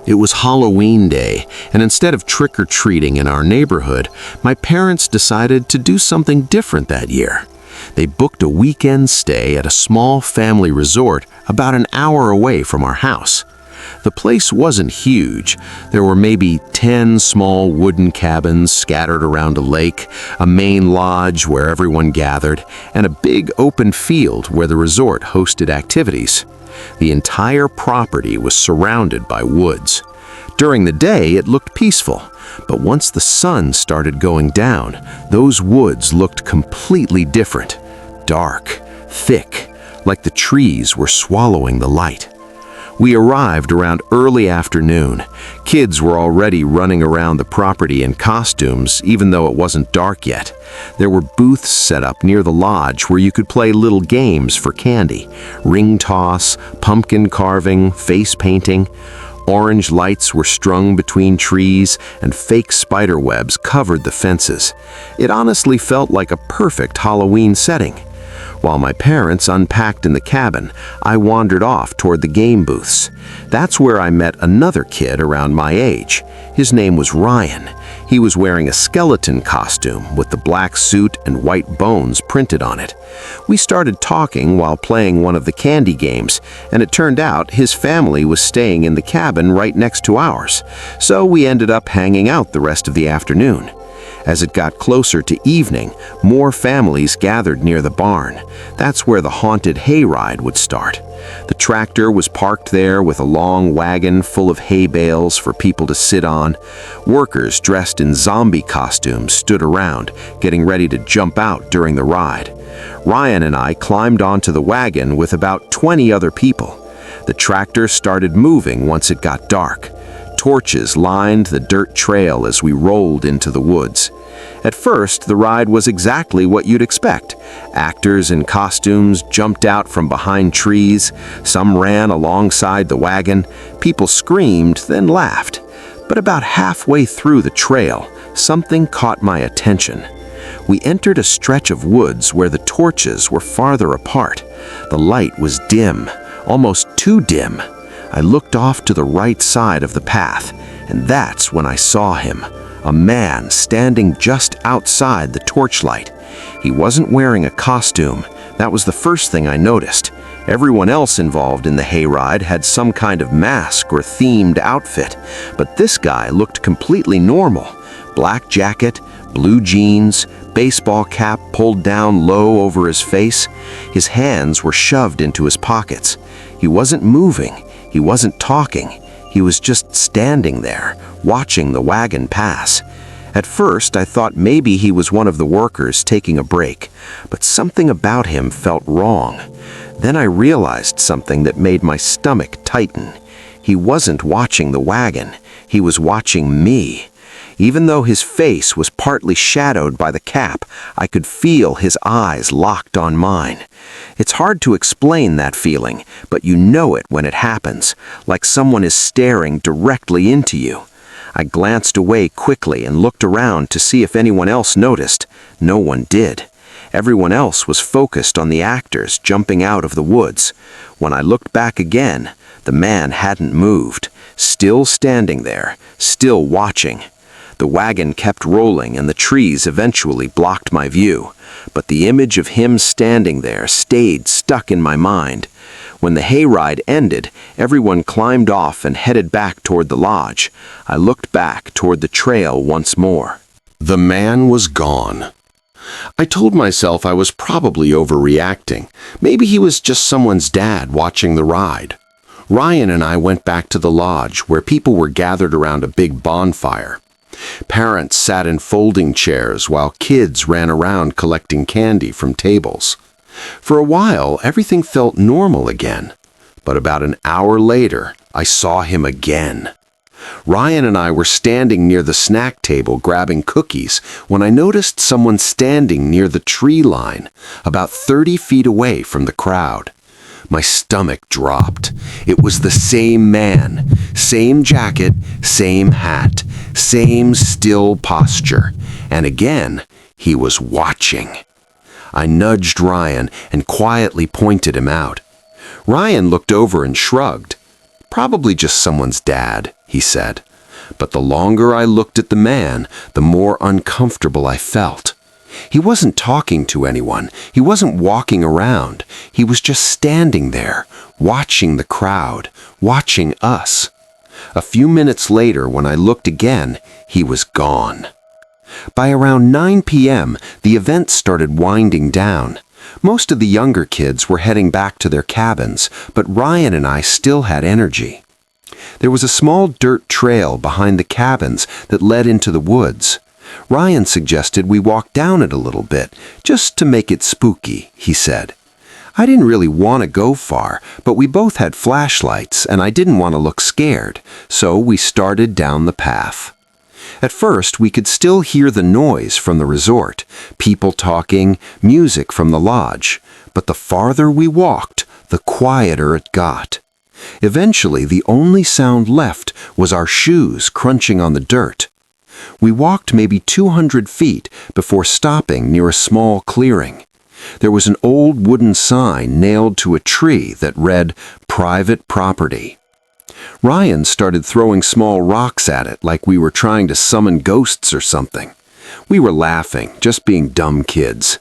It was Halloween day, and instead of trick-or-treating in our neighborhood, my parents decided to do something different that year. They booked a weekend stay at a small family resort about an hour away from our house. The place wasn't huge. There were maybe 10 small wooden cabins scattered around a lake, a main lodge where everyone gathered, and a big open field where the resort hosted activities. The entire property was surrounded by woods. During the day, it looked peaceful, but once the sun started going down, those woods looked completely different. Dark, thick, like the trees were swallowing the light. We arrived around early afternoon. Kids were already running around the property in costumes, even though it wasn't dark yet. There were booths set up near the lodge where you could play little games for candy: ring toss, pumpkin carving, face painting. Orange lights were strung between trees, and fake spider webs covered the fences. It honestly felt like a perfect Halloween setting. While my parents unpacked in the cabin, I wandered off toward the game booths. That's where I met another kid around my age. His name was Ryan. He was wearing a skeleton costume with the black suit and white bones printed on it. We started talking while playing one of the candy games, and it turned out his family was staying in the cabin right next to ours, so we ended up hanging out the rest of the afternoon. As it got closer to evening, more families gathered near the barn. That's where the haunted hayride would start. The tractor was parked there with a long wagon full of hay bales for people to sit on. Workers dressed in zombie costumes stood around, getting ready to jump out during the ride. Ryan and I climbed onto the wagon with about 20 other people. The tractor started moving once it got dark. Torches lined the dirt trail as we rolled into the woods. At first, the ride was exactly what you'd expect. Actors in costumes jumped out from behind trees. Some ran alongside the wagon. People screamed, then laughed. But about halfway through the trail, something caught my attention. We entered a stretch of woods where the torches were farther apart. The light was dim, almost too dim. I looked off to the right side of the path, and that's when I saw him. A man standing just outside the torchlight. He wasn't wearing a costume. That was the first thing I noticed. Everyone else involved in the hayride had some kind of mask or themed outfit, but this guy looked completely normal. Black jacket, blue jeans, baseball cap pulled down low over his face. His hands were shoved into his pockets. He wasn't moving. He wasn't talking. He was just standing there, watching the wagon pass. At first, I thought maybe he was one of the workers taking a break, but something about him felt wrong. Then I realized something that made my stomach tighten. He wasn't watching the wagon. He was watching me. Even though his face was partly shadowed by the cap, I could feel his eyes locked on mine. It's hard to explain that feeling, but you know it when it happens, like someone is staring directly into you. I glanced away quickly and looked around to see if anyone else noticed. No one did. Everyone else was focused on the actors jumping out of the woods. When I looked back again, the man hadn't moved, still standing there, still watching. The wagon kept rolling and the trees eventually blocked my view, but the image of him standing there stayed stuck in my mind. When the hayride ended, everyone climbed off and headed back toward the lodge. I looked back toward the trail once more. The man was gone. I told myself I was probably overreacting. Maybe he was just someone's dad watching the ride. Ryan and I went back to the lodge where people were gathered around a big bonfire. Parents sat in folding chairs while kids ran around collecting candy from tables. For a while, everything felt normal again. But about an hour later, I saw him again. Ryan and I were standing near the snack table grabbing cookies when I noticed someone standing near the tree line, about 30 feet away from the crowd. My stomach dropped. It was the same man, same jacket, same hat, same still posture. And again, he was watching. I nudged Ryan and quietly pointed him out. Ryan looked over and shrugged. Probably just someone's dad, he said. But the longer I looked at the man, the more uncomfortable I felt. He wasn't talking to anyone. He wasn't walking around. He was just standing there, watching the crowd, watching us. A few minutes later, when I looked again, he was gone. By around 9 p.m., the event started winding down. Most of the younger kids were heading back to their cabins, but Ryan and I still had energy. There was a small dirt trail behind the cabins that led into the woods. Ryan suggested we walk down it a little bit, just to make it spooky, he said. I didn't really want to go far, but we both had flashlights and I didn't want to look scared, so we started down the path. At first, we could still hear the noise from the resort, people talking, music from the lodge, but the farther we walked, the quieter it got. Eventually, the only sound left was our shoes crunching on the dirt. We walked maybe 200 feet before stopping near a small clearing. There was an old wooden sign nailed to a tree that read, "Private Property." Ryan started throwing small rocks at it like we were trying to summon ghosts or something. We were laughing, just being dumb kids.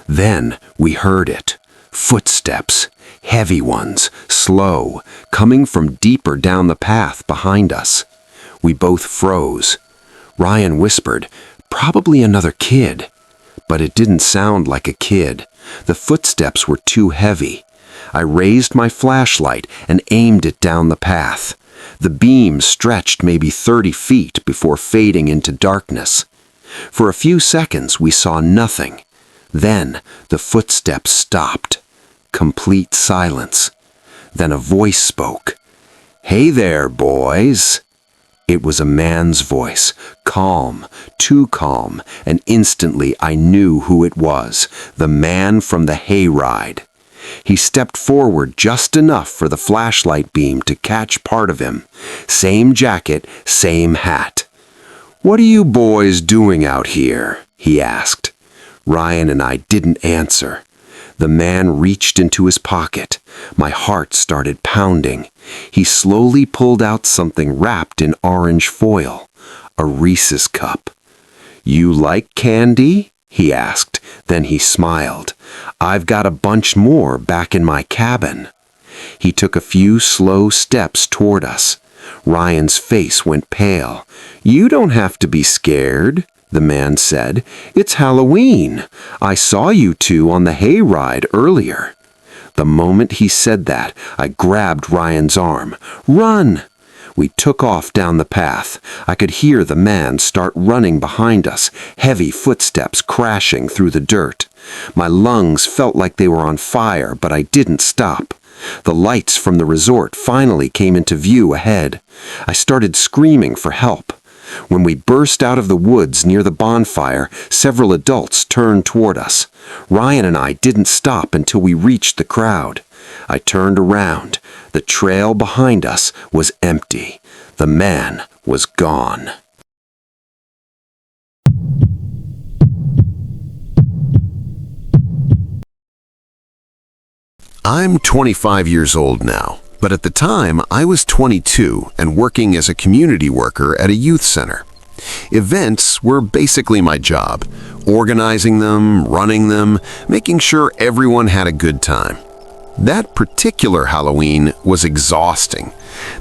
Then we heard it. Footsteps, heavy ones, slow, coming from deeper down the path behind us. We both froze. Ryan whispered, "Probably another kid." But it didn't sound like a kid. The footsteps were too heavy. I raised my flashlight and aimed it down the path. The beam stretched maybe 30 feet before fading into darkness. For a few seconds, we saw nothing. Then the footsteps stopped. Complete silence. Then a voice spoke. "Hey there, boys." It was a man's voice, calm, too calm, and instantly I knew who it was, the man from the Hayride. He stepped forward just enough for the flashlight beam to catch part of him. Same jacket, same hat. "What are you boys doing out here?" he asked. Ryan and I didn't answer. The man reached into his pocket. My heart started pounding. He slowly pulled out something wrapped in orange foil. A Reese's cup. "You like candy?" he asked. Then he smiled. "I've got a bunch more back in my cabin." He took a few slow steps toward us. Ryan's face went pale. "You don't have to be scared," the man said. "It's Halloween. I saw you two on the hayride earlier." The moment he said that, I grabbed Ryan's arm. "Run!" We took off down the path. I could hear the man start running behind us, heavy footsteps crashing through the dirt. My lungs felt like they were on fire, but I didn't stop. The lights from the resort finally came into view ahead. I started screaming for help. When we burst out of the woods near the bonfire, several adults turned toward us. Ryan and I didn't stop until we reached the crowd. I turned around. The trail behind us was empty. The man was gone. I'm 25 years old now, but at the time I was 22 and working as a community worker at a youth center. Events were basically my job, organizing them, running them, making sure everyone had a good time. That particular Halloween was exhausting.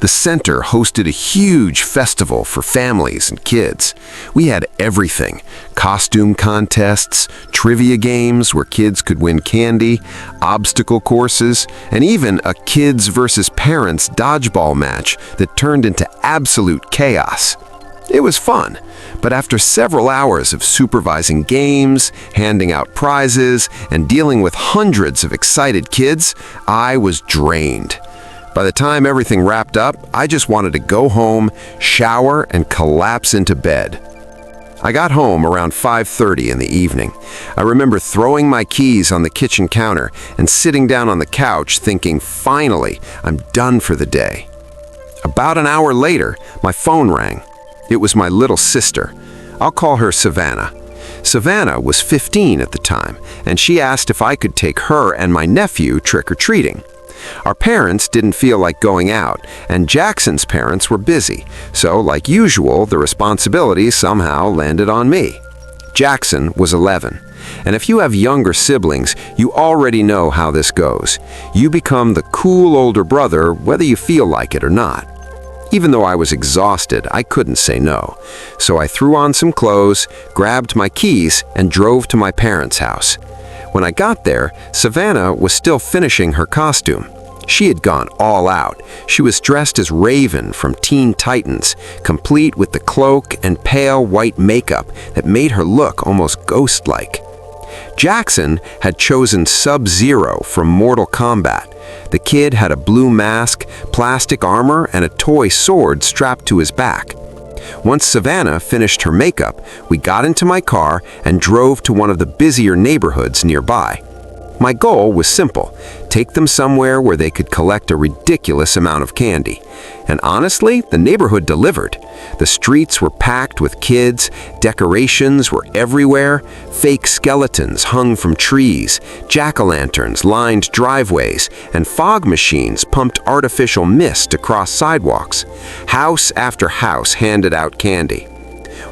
The center hosted a huge festival for families and kids. We had everything: costume contests, trivia games where kids could win candy, obstacle courses, and even a kids versus parents dodgeball match that turned into absolute chaos. It was fun, but after several hours of supervising games, handing out prizes, and dealing with hundreds of excited kids, I was drained. By the time everything wrapped up, I just wanted to go home, shower, and collapse into bed. I got home around 5:30 in the evening. I remember throwing my keys on the kitchen counter and sitting down on the couch thinking, finally, I'm done for the day. About an hour later, my phone rang. It was my little sister. I'll call her Savannah. Savannah was 15 at the time, and she asked if I could take her and my nephew trick-or-treating. Our parents didn't feel like going out, and Jackson's parents were busy, so like usual, the responsibility somehow landed on me. Jackson was 11, and if you have younger siblings, you already know how this goes. You become the cool older brother whether you feel like it or not. Even though I was exhausted, I couldn't say no. So I threw on some clothes, grabbed my keys, and drove to my parents' house. When I got there, Savannah was still finishing her costume. She had gone all out. She was dressed as Raven from Teen Titans, complete with the cloak and pale white makeup that made her look almost ghost-like. Jackson had chosen Sub-Zero from Mortal Kombat. The kid had a blue mask, plastic armor, and a toy sword strapped to his back. Once Savannah finished her makeup, we got into my car and drove to one of the busier neighborhoods nearby. My goal was simple: take them somewhere where they could collect a ridiculous amount of candy. And honestly, the neighborhood delivered. The streets were packed with kids, decorations were everywhere, fake skeletons hung from trees, jack-o'-lanterns lined driveways, and fog machines pumped artificial mist across sidewalks. House after house handed out candy.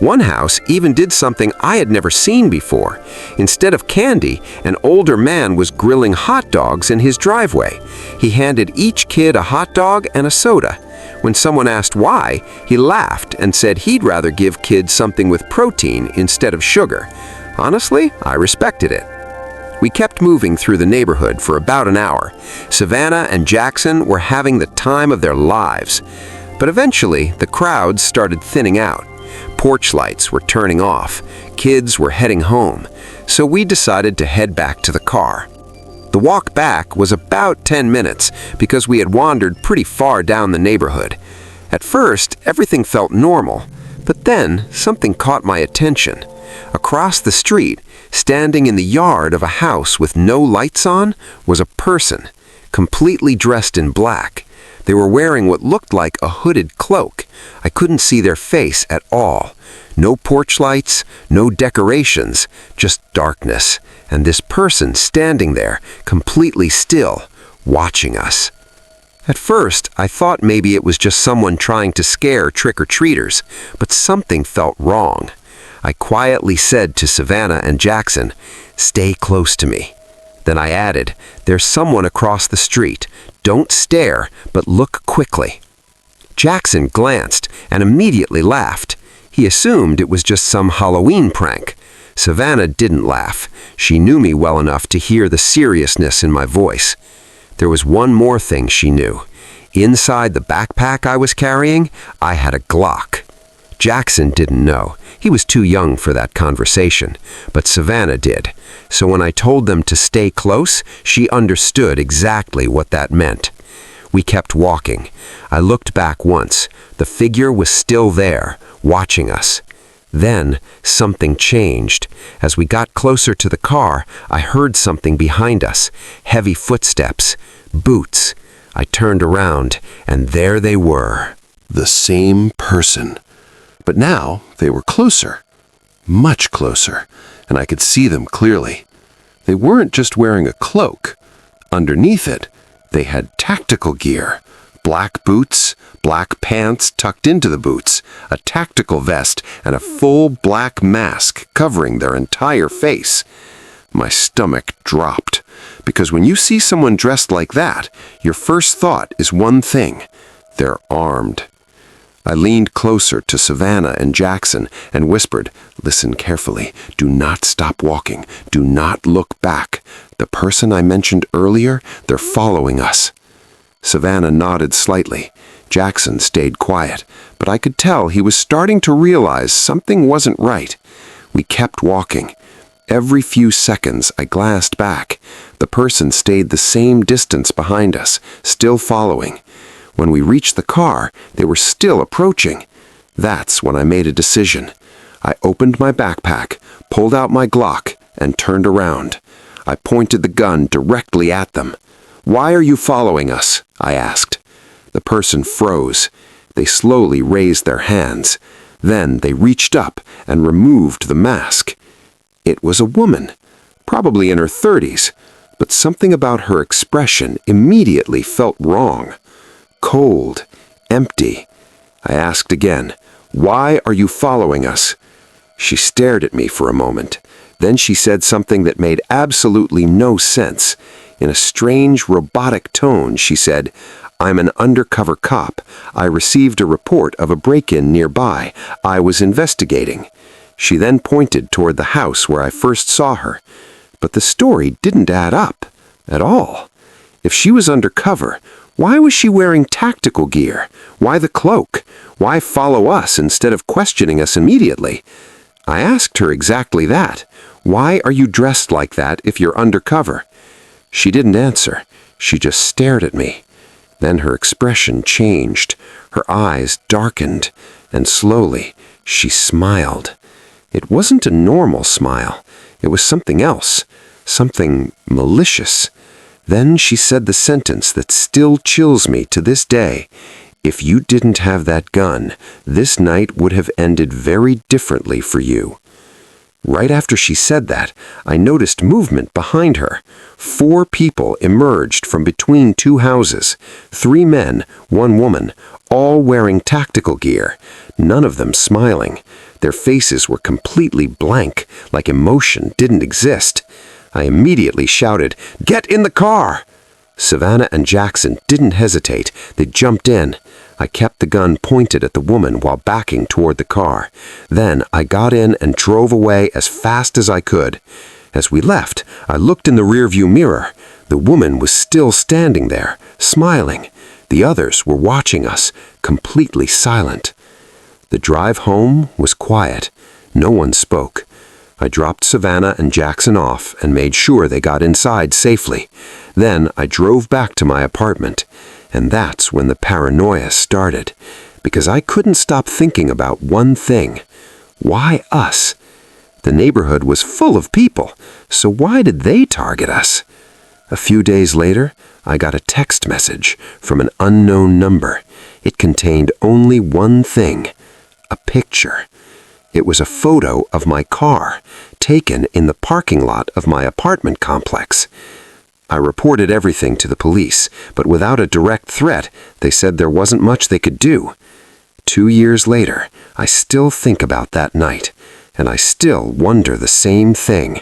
One house even did something I had never seen before. Instead of candy, an older man was grilling hot dogs in his driveway. He handed each kid a hot dog and a soda. When someone asked why, he laughed and said he'd rather give kids something with protein instead of sugar. Honestly, I respected it. We kept moving through the neighborhood for about an hour. Savannah and Jackson were having the time of their lives. But eventually, the crowds started thinning out. Porch lights were turning off. Kids were heading home. So we decided to head back to the car. The walk back was about 10 minutes because we had wandered pretty far down the neighborhood. At first, everything felt normal, but then something caught my attention. Across the street, standing in the yard of a house with no lights on, was a person, completely dressed in black. They were wearing what looked like a hooded cloak. I couldn't see their face at all. No porch lights, no decorations, just darkness, and this person standing there, completely still, watching us. At first, I thought maybe it was just someone trying to scare trick-or-treaters, but something felt wrong. I quietly said to Savannah and Jackson, "Stay close to me." Then I added, "There's someone across the street. Don't stare, but look quickly." Jackson glanced and immediately laughed. He assumed it was just some Halloween prank. Savannah didn't laugh. She knew me well enough to hear the seriousness in my voice. There was one more thing she knew. Inside the backpack I was carrying, I had a Glock. Jackson didn't know. He was too young for that conversation, but Savannah did. So when I told them to stay close, she understood exactly what that meant. We kept walking. I looked back once. The figure was still there, watching us. Then something changed. As we got closer to the car, I heard something behind us. Heavy footsteps, boots. I turned around, and there they were. The same person. But now they were closer, much closer, and I could see them clearly. They weren't just wearing a cloak. Underneath it, they had tactical gear. Black boots, black pants tucked into the boots, a tactical vest, and a full black mask covering their entire face. My stomach dropped, because when you see someone dressed like that, your first thought is one thing: they're armed. I leaned closer to Savannah and Jackson and whispered, "Listen carefully. Do not stop walking. Do not look back. The person I mentioned earlier, they're following us." Savannah nodded slightly. Jackson stayed quiet, but I could tell he was starting to realize something wasn't right. We kept walking. Every few seconds, I glanced back. The person stayed the same distance behind us, still following. When we reached the car, they were still approaching. That's when I made a decision. I opened my backpack, pulled out my Glock, and turned around. I pointed the gun directly at them. "Why are you following us?" I asked. The person froze. They slowly raised their hands. Then they reached up and removed the mask. It was a woman, probably in her 30s, but something about her expression immediately felt wrong. Cold, empty. I asked again, "Why are you following us?" She stared at me for a moment. Then she said something that made absolutely no sense. In a strange, robotic tone, she said, "I'm an undercover cop. I received a report of a break-in nearby. I was investigating." She then pointed toward the house where I first saw her. But the story didn't add up at all. If she was undercover, why was she wearing tactical gear? Why the cloak? Why follow us instead of questioning us immediately? I asked her exactly that. Why are you dressed like that if you're undercover? She didn't answer. She just stared at me. Then her expression changed. Her eyes darkened, and slowly she smiled. It wasn't a normal smile. It was something else, something malicious. Then she said the sentence that still chills me to this day. "If you didn't have that gun, this night would have ended very differently for you." Right after she said that, I noticed movement behind her. 4 people emerged from between 2 houses. 3 men, 1 woman, all wearing tactical gear, none of them smiling. Their faces were completely blank, like emotion didn't exist. I immediately shouted, "Get in the car!" Savannah and Jackson didn't hesitate. They jumped in. I kept the gun pointed at the woman while backing toward the car. Then I got in and drove away as fast as I could. As we left, I looked in the rearview mirror. The woman was still standing there, smiling. The others were watching us, completely silent. The drive home was quiet. No one spoke. I dropped Savannah and Jackson off and made sure they got inside safely. Then I drove back to my apartment. And that's when the paranoia started, because I couldn't stop thinking about one thing. Why us? The neighborhood was full of people, so why did they target us? A few days later, I got a text message from an unknown number. It contained only one thing, a picture. It was a photo of my car, taken in the parking lot of my apartment complex. I reported everything to the police, but without a direct threat, they said there wasn't much they could do. 2 years later, I still think about that night, and I still wonder the same thing.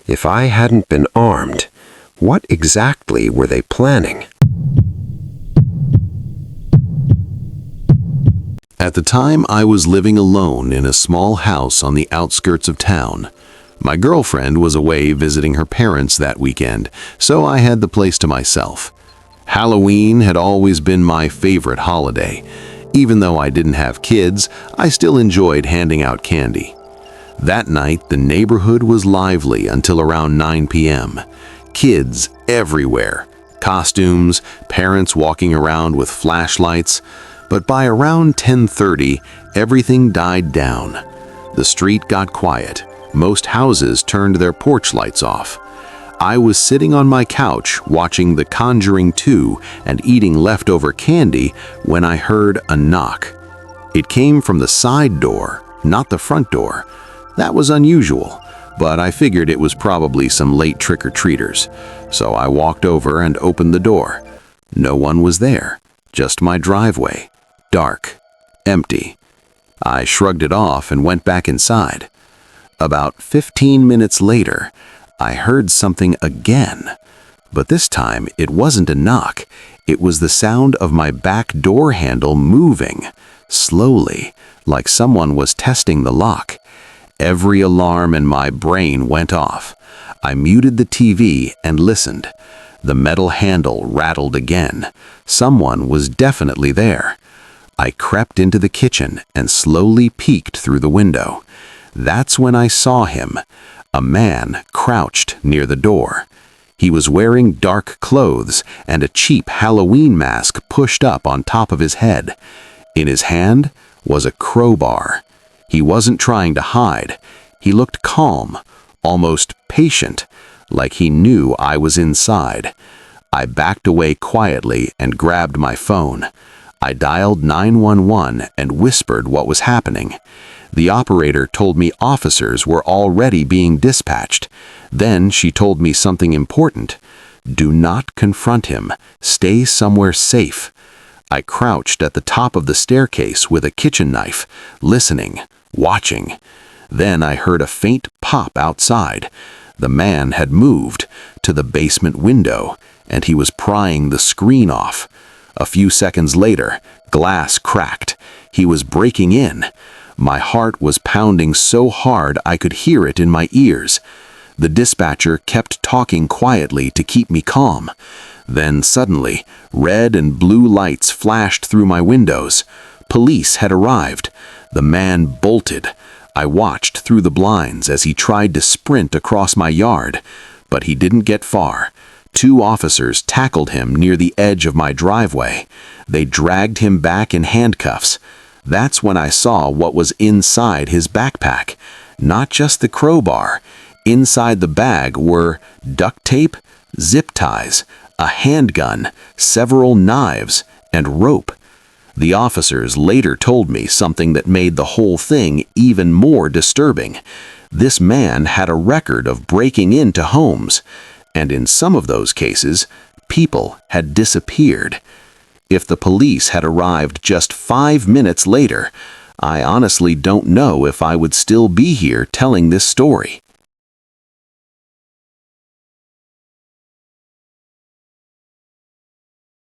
If I hadn't been armed, what exactly were they planning? At the time, I was living alone in a small house on the outskirts of town. My girlfriend was away visiting her parents that weekend, so I had the place to myself. Halloween had always been my favorite holiday. Even though I didn't have kids, I still enjoyed handing out candy. That night, the neighborhood was lively until around 9 p.m. Kids everywhere, costumes, parents walking around with flashlights. But by around 10:30, everything died down. The street got quiet. Most houses turned their porch lights off. I was sitting on my couch watching The Conjuring 2 and eating leftover candy when I heard a knock. It came from the side door, not the front door. That was unusual, but I figured it was probably some late trick-or-treaters. So I walked over and opened the door. No one was there, just my driveway, dark, empty. I shrugged it off and went back inside. About 15 minutes later, I heard something again. But this time, it wasn't a knock. It was the sound of my back door handle moving, slowly, like someone was testing the lock. Every alarm in my brain went off. I muted the TV and listened. The metal handle rattled again. Someone was definitely there. I crept into the kitchen and slowly peeked through the window. That's when I saw him, a man crouched near the door. He was wearing dark clothes and a cheap Halloween mask pushed up on top of his head. In his hand was a crowbar. He wasn't trying to hide. He looked calm, almost patient, like he knew I was inside. I backed away quietly and grabbed my phone. I dialed 911 and whispered what was happening. The operator told me officers were already being dispatched. Then she told me something important. Do not confront him. Stay somewhere safe. I crouched at the top of the staircase with a kitchen knife, listening, watching. Then I heard a faint pop outside. The man had moved to the basement window, and he was prying the screen off. A few seconds later, glass cracked. He was breaking in. My heart was pounding so hard I could hear it in my ears. The dispatcher kept talking quietly to keep me calm. Then suddenly, red and blue lights flashed through my windows. Police had arrived. The man bolted. I watched through the blinds as he tried to sprint across my yard, but he didn't get far. 2 officers tackled him near the edge of my driveway. They dragged him back in handcuffs. That's when I saw what was inside his backpack. Not just the crowbar. Inside the bag were duct tape, zip ties, a handgun, several knives, and rope. The officers later told me something that made the whole thing even more disturbing. This man had a record of breaking into homes, and in some of those cases, people had disappeared. If the police had arrived just 5 minutes later, I honestly don't know if I would still be here telling this story.